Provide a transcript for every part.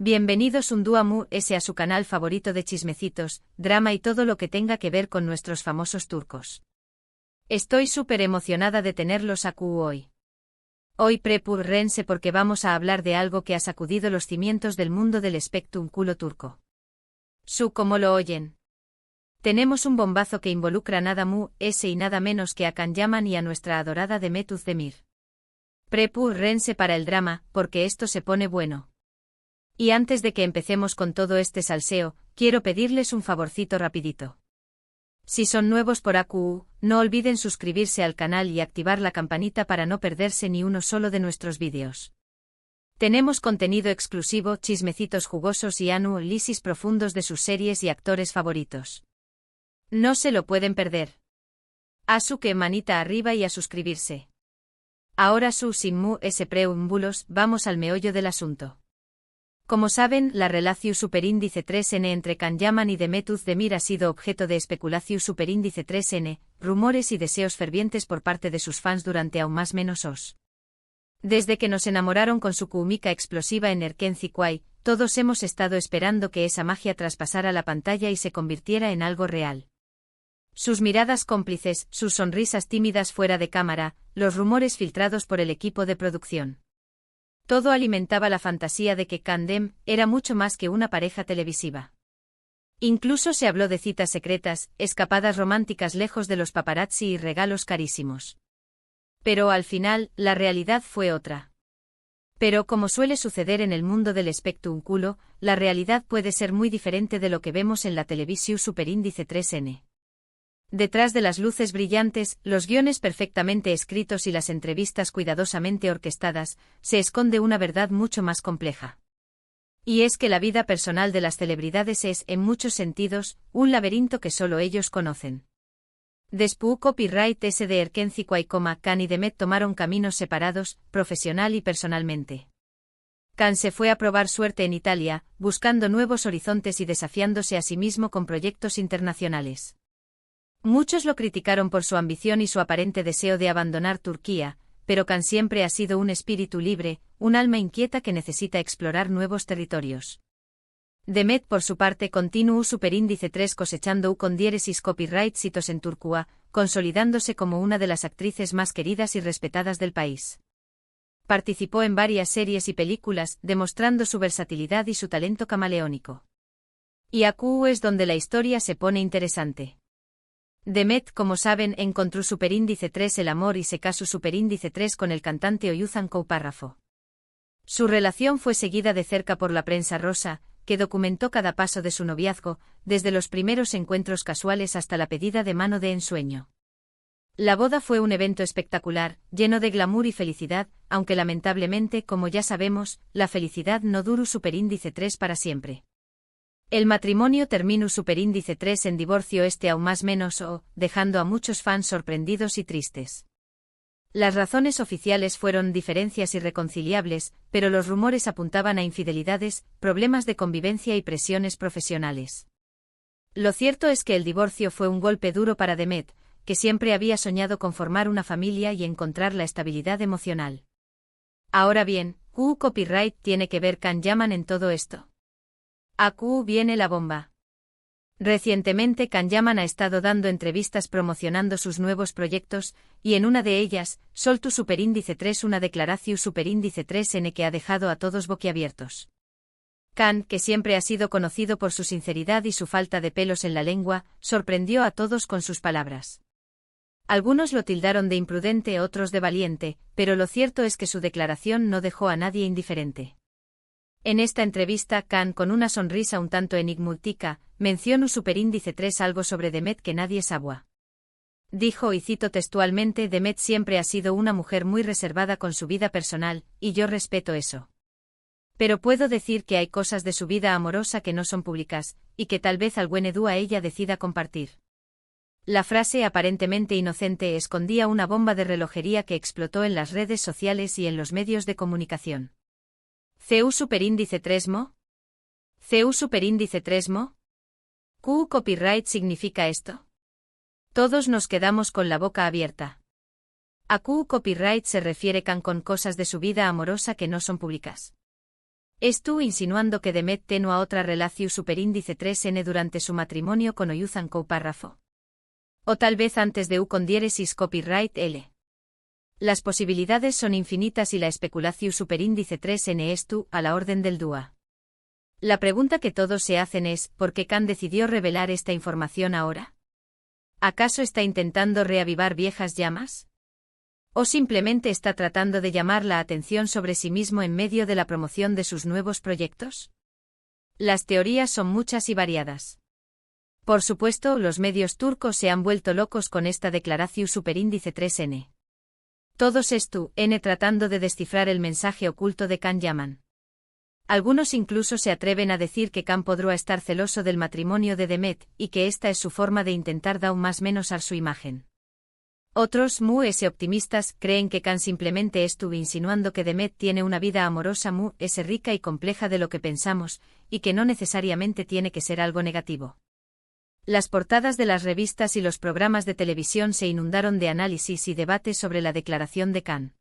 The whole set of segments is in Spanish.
Bienvenidos un día más a su canal favorito de chismecitos, drama y todo lo que tenga que ver con nuestros famosos turcos. Estoy súper emocionada de tenerlos aquí hoy. Hoy prepárense porque vamos a hablar de algo que ha sacudido los cimientos del mundo del espectáculo turco. Como lo oyen. Tenemos un bombazo que involucra nada más y nada menos que a Can Yaman y a nuestra adorada Demet Özdemir. Prepárense para el drama, porque esto se pone bueno. Y antes de que empecemos con todo este salseo, quiero pedirles un favorcito rapidito. Si son nuevos por AQU, no olviden suscribirse al canal y activar la campanita para no perderse ni uno solo de nuestros vídeos. Tenemos contenido exclusivo, chismecitos jugosos y análisis profundos de sus series y actores favoritos. No se lo pueden perder. A su que manita arriba y a suscribirse. Ahora sin más preámbulos, vamos al meollo del asunto. Como saben, la relación superíndice 3N entre Can Yaman y Demet Özdemir ha sido objeto de especulación superíndice 3N, rumores y deseos fervientes por parte de sus fans durante aún más menos os. Desde que nos enamoraron con su química explosiva en Erken Zikuay, todos hemos estado esperando que esa magia traspasara la pantalla y se convirtiera en algo real. Sus miradas cómplices, sus sonrisas tímidas fuera de cámara, los rumores filtrados por el equipo de producción. Todo alimentaba la fantasía de que Can Dem era mucho más que una pareja televisiva. Incluso se habló de citas secretas, escapadas románticas lejos de los paparazzi y regalos carísimos. Pero al final, la realidad fue otra. Pero como suele suceder en el mundo del espectáculo, la realidad puede ser muy diferente de lo que vemos en la televisión superíndice 3N. Detrás de las luces brillantes, los guiones perfectamente escritos y las entrevistas cuidadosamente orquestadas, se esconde una verdad mucho más compleja. Y es que la vida personal de las celebridades es, en muchos sentidos, un laberinto que solo ellos conocen. Después copyright S de Erken Zikuay, Can y Demet tomaron caminos separados, profesional y personalmente. Can se fue a probar suerte en Italia, buscando nuevos horizontes y desafiándose a sí mismo con proyectos internacionales. Muchos lo criticaron por su ambición y su aparente deseo de abandonar Turquía, pero Can siempre ha sido un espíritu libre, un alma inquieta que necesita explorar nuevos territorios. Demet por su parte continuó superíndice 3 cosechando con diéresis copyright hitos en Turquía, consolidándose como una de las actrices más queridas y respetadas del país. Participó en varias series y películas, demostrando su versatilidad y su talento camaleónico. Y aquí es donde la historia se pone interesante. Demet, como saben, encontró superíndice 3 el amor y se casó superíndice 3 con el cantante Oyuzhan Párrafo. Su relación fue seguida de cerca por la prensa rosa, que documentó cada paso de su noviazgo, desde los primeros encuentros casuales hasta la pedida de mano de ensueño. La boda fue un evento espectacular, lleno de glamour y felicidad, aunque lamentablemente, como ya sabemos, la felicidad no duró superíndice 3 para siempre. El matrimonio terminó superíndice 3 en divorcio aún más menos dejando a muchos fans sorprendidos y tristes. Las razones oficiales fueron diferencias irreconciliables, pero los rumores apuntaban a infidelidades, problemas de convivencia y presiones profesionales. Lo cierto es que el divorcio fue un golpe duro para Demet, que siempre había soñado con formar una familia y encontrar la estabilidad emocional. Ahora bien, ¿qué copyright tiene que ver Can Yaman en todo esto? Aquí viene la bomba. Recientemente Can Yaman ha estado dando entrevistas promocionando sus nuevos proyectos, y en una de ellas, soltó superíndice 3 una declaración superíndice 3N que ha dejado a todos boquiabiertos. Can, que siempre ha sido conocido por su sinceridad y su falta de pelos en la lengua, sorprendió a todos con sus palabras. Algunos lo tildaron de imprudente, otros de valiente, pero lo cierto es que su declaración no dejó a nadie indiferente. En esta entrevista, Can, con una sonrisa un tanto enigmática, mencionó superíndice 3 algo sobre Demet que nadie sabía. Dijo, y cito textualmente: Demet siempre ha sido una mujer muy reservada con su vida personal, y yo respeto eso. Pero puedo decir que hay cosas de su vida amorosa que no son públicas, y que tal vez algún día ella decida compartir. La frase aparentemente inocente escondía una bomba de relojería que explotó en las redes sociales y en los medios de comunicación. ¿CU superíndice 3 mo? ¿CU superíndice 3 mo? ¿Q copyright significa esto? Todos nos quedamos con la boca abierta. A Q copyright se refiere Can con cosas de su vida amorosa que no son públicas. Estu insinuando que Demet tenua otra relación superíndice 3n durante su matrimonio con Oyuzan co párrafo. O tal vez antes de u con diéresis copyright L. Las posibilidades son infinitas y la especulación superíndice 3n estu a la orden del DUA. La pregunta que todos se hacen es, ¿por qué Khan decidió revelar esta información ahora? ¿Acaso está intentando reavivar viejas llamas? ¿O simplemente está tratando de llamar la atención sobre sí mismo en medio de la promoción de sus nuevos proyectos? Las teorías son muchas y variadas. Por supuesto, los medios turcos se han vuelto locos con esta declaración superíndice 3n. Todos n tratando de descifrar el mensaje oculto de Khan Yaman. Algunos incluso se atreven a decir que Khan podría estar celoso del matrimonio de Demet, y que esta es su forma de intentar dar más menos a su imagen. Otros, optimistas, creen que Khan simplemente estuvo insinuando que Demet tiene una vida amorosa rica y compleja de lo que pensamos, y que no necesariamente tiene que ser algo negativo. Las portadas de las revistas y los programas de televisión se inundaron de análisis y debates sobre la declaración de Khan.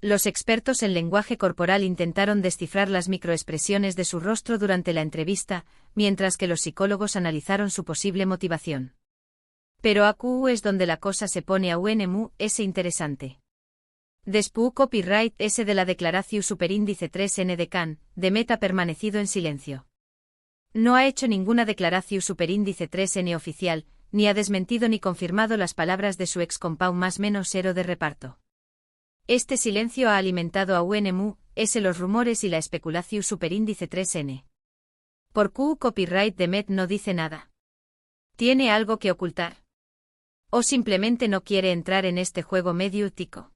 Los expertos en lenguaje corporal intentaron descifrar las microexpresiones de su rostro durante la entrevista, mientras que los psicólogos analizaron su posible motivación. Pero AQ es donde la cosa se pone interesante. Después copyright S de la declaración superíndice 3n de Khan, Demet ha permanecido en silencio. No ha hecho ninguna declaración superíndice 3n oficial, ni ha desmentido ni confirmado las palabras de su ex compau más menos cero de reparto. Este silencio ha alimentado a los rumores y la especulación superíndice 3n. Por Q copyright Demet no dice nada. ¿Tiene algo que ocultar? ¿O simplemente no quiere entrar en este juego mediático?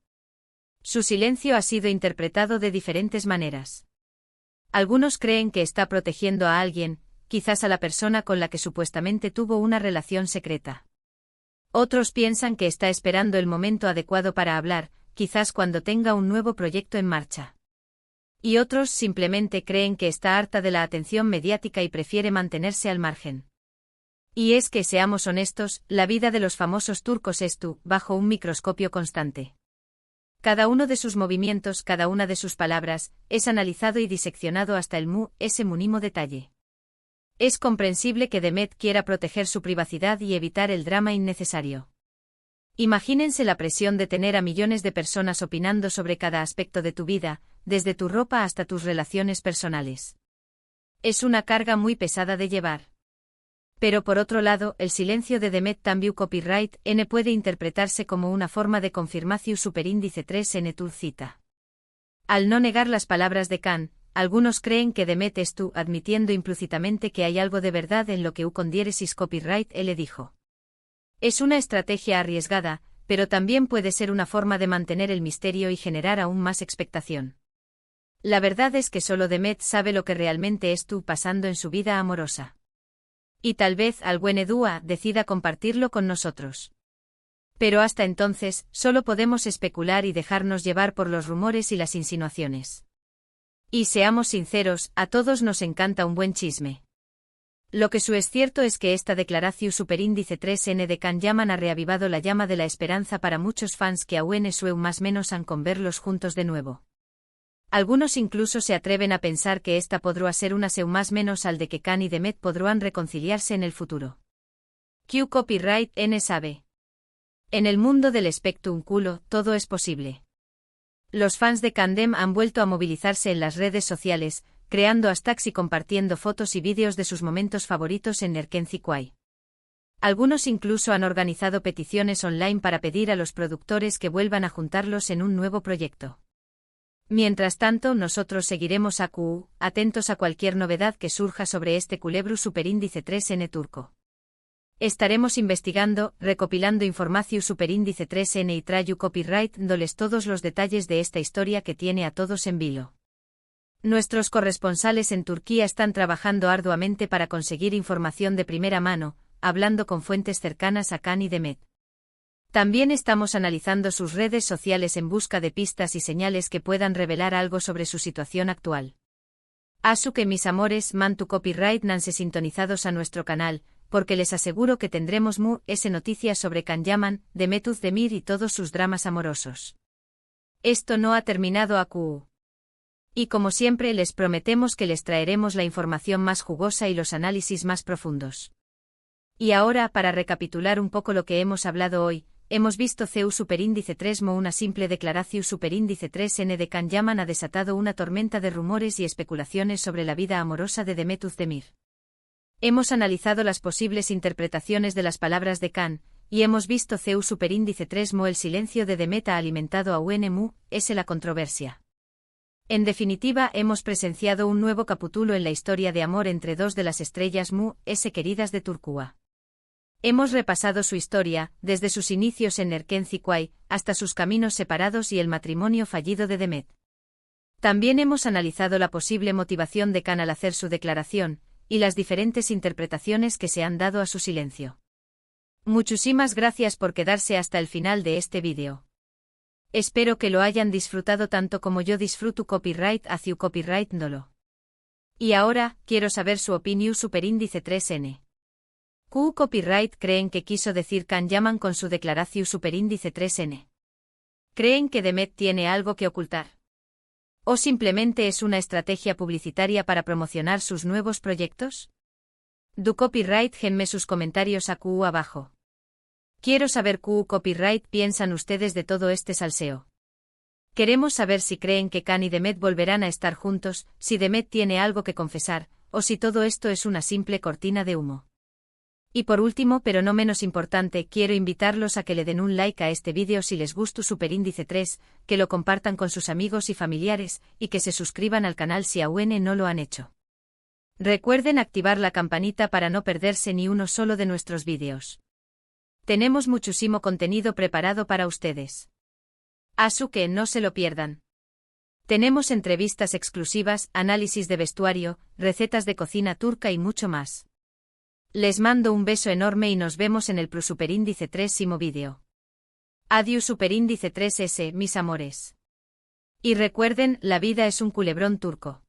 Su silencio ha sido interpretado de diferentes maneras. Algunos creen que está protegiendo a alguien, quizás a la persona con la que supuestamente tuvo una relación secreta. Otros piensan que está esperando el momento adecuado para hablar, quizás cuando tenga un nuevo proyecto en marcha. Y otros simplemente creen que está harta de la atención mediática y prefiere mantenerse al margen. Y es que, seamos honestos, la vida de los famosos turcos es bajo un microscopio constante. Cada uno de sus movimientos, cada una de sus palabras, es analizado y diseccionado hasta el mínimo detalle. Es comprensible que Demet quiera proteger su privacidad y evitar el drama innecesario. Imagínense la presión de tener a millones de personas opinando sobre cada aspecto de tu vida, desde tu ropa hasta tus relaciones personales. Es una carga muy pesada de llevar. Pero por otro lado, el silencio de Demet también copyright N puede interpretarse como una forma de confirmación superíndice 3n cita. Al no negar las palabras de Khan, algunos creen que Demet admitiendo implícitamente que hay algo de verdad en lo que con diéresis copyright L dijo. Es una estrategia arriesgada, pero también puede ser una forma de mantener el misterio y generar aún más expectación. La verdad es que solo Demet sabe lo que realmente pasando en su vida amorosa. Y tal vez Al-Wenedua decida compartirlo con nosotros. Pero hasta entonces, solo podemos especular y dejarnos llevar por los rumores y las insinuaciones. Y seamos sinceros, a todos nos encanta un buen chisme. Lo que es cierto es que esta declaración superíndice 3n de Khan Yaman ha reavivado la llama de la esperanza para muchos fans que aún más menos han con verlos juntos de nuevo. Algunos incluso se atreven a pensar que esta podrá ser una más menos al de que Khan y Demet podrán reconciliarse en el futuro. Q copyright N sabe. En el mundo del espectrum culo, todo es posible. Los fans de Kandem han vuelto a movilizarse en las redes sociales, creando hashtags y compartiendo fotos y vídeos de sus momentos favoritos en Erkenci-Kwai. Algunos incluso han organizado peticiones online para pedir a los productores que vuelvan a juntarlos en un nuevo proyecto. Mientras tanto, nosotros seguiremos atentos a cualquier novedad que surja sobre este culebro superíndice 3n turco. Estaremos investigando, recopilando información superíndice 3n y trayu copyright dándoles todos los detalles de esta historia que tiene a todos en vilo. Nuestros corresponsales en Turquía están trabajando arduamente para conseguir información de primera mano, hablando con fuentes cercanas a Khan y Demet. También estamos analizando sus redes sociales en busca de pistas y señales que puedan revelar algo sobre su situación actual. Asu que mis amores, mantu copyright nanse sintonizados a nuestro canal, porque les aseguro que tendremos noticias sobre Khan Yaman, Demet Özdemir y todos sus dramas amorosos. Esto no ha terminado AQ. Y como siempre les prometemos que les traeremos la información más jugosa y los análisis más profundos. Y ahora, para recapitular un poco lo que hemos hablado hoy, hemos visto CEU superíndice 3 mo una simple declaración superíndice 3N de Can Yaman ha desatado una tormenta de rumores y especulaciones sobre la vida amorosa de Demet Özdemir. Hemos analizado las posibles interpretaciones de las palabras de Can, y hemos visto CEU superíndice 3 mo el silencio de Demet ha alimentado a UNMU, es la controversia. En definitiva, hemos presenciado un nuevo capítulo en la historia de amor entre dos de las estrellas Mu, queridas de Turquía. Hemos repasado su historia, desde sus inicios en Erken Zikway, hasta sus caminos separados y el matrimonio fallido de Demet. También hemos analizado la posible motivación de Can al hacer su declaración, y las diferentes interpretaciones que se han dado a su silencio. Muchísimas gracias por quedarse hasta el final de este vídeo. Espero que lo hayan disfrutado tanto como yo disfruto copyright hacia copyright Ndolo. Y ahora, quiero saber su opinión superíndice 3N. Q copyright creen que quiso decir Can Yaman con su declaración superíndice 3N. ¿Creen que Demet tiene algo que ocultar? ¿O simplemente es una estrategia publicitaria para promocionar sus nuevos proyectos? Du copyright genme sus comentarios a Q abajo. Quiero saber Q copyright piensan ustedes de todo este salseo. Queremos saber si creen que Can y Demet volverán a estar juntos, si Demet tiene algo que confesar, o si todo esto es una simple cortina de humo. Y por último, pero no menos importante, quiero invitarlos a que le den un like a este vídeo si les gustó superíndice 3, que lo compartan con sus amigos y familiares, y que se suscriban al canal si aún no lo han hecho. Recuerden activar la campanita para no perderse ni uno solo de nuestros vídeos. Tenemos muchísimo contenido preparado para ustedes. Así que no se lo pierdan. Tenemos entrevistas exclusivas, análisis de vestuario, recetas de cocina turca y mucho más. Les mando un beso enorme y nos vemos en el superíndice 3 vídeo. Adiós superíndice 3S, mis amores. Y recuerden, la vida es un culebrón turco.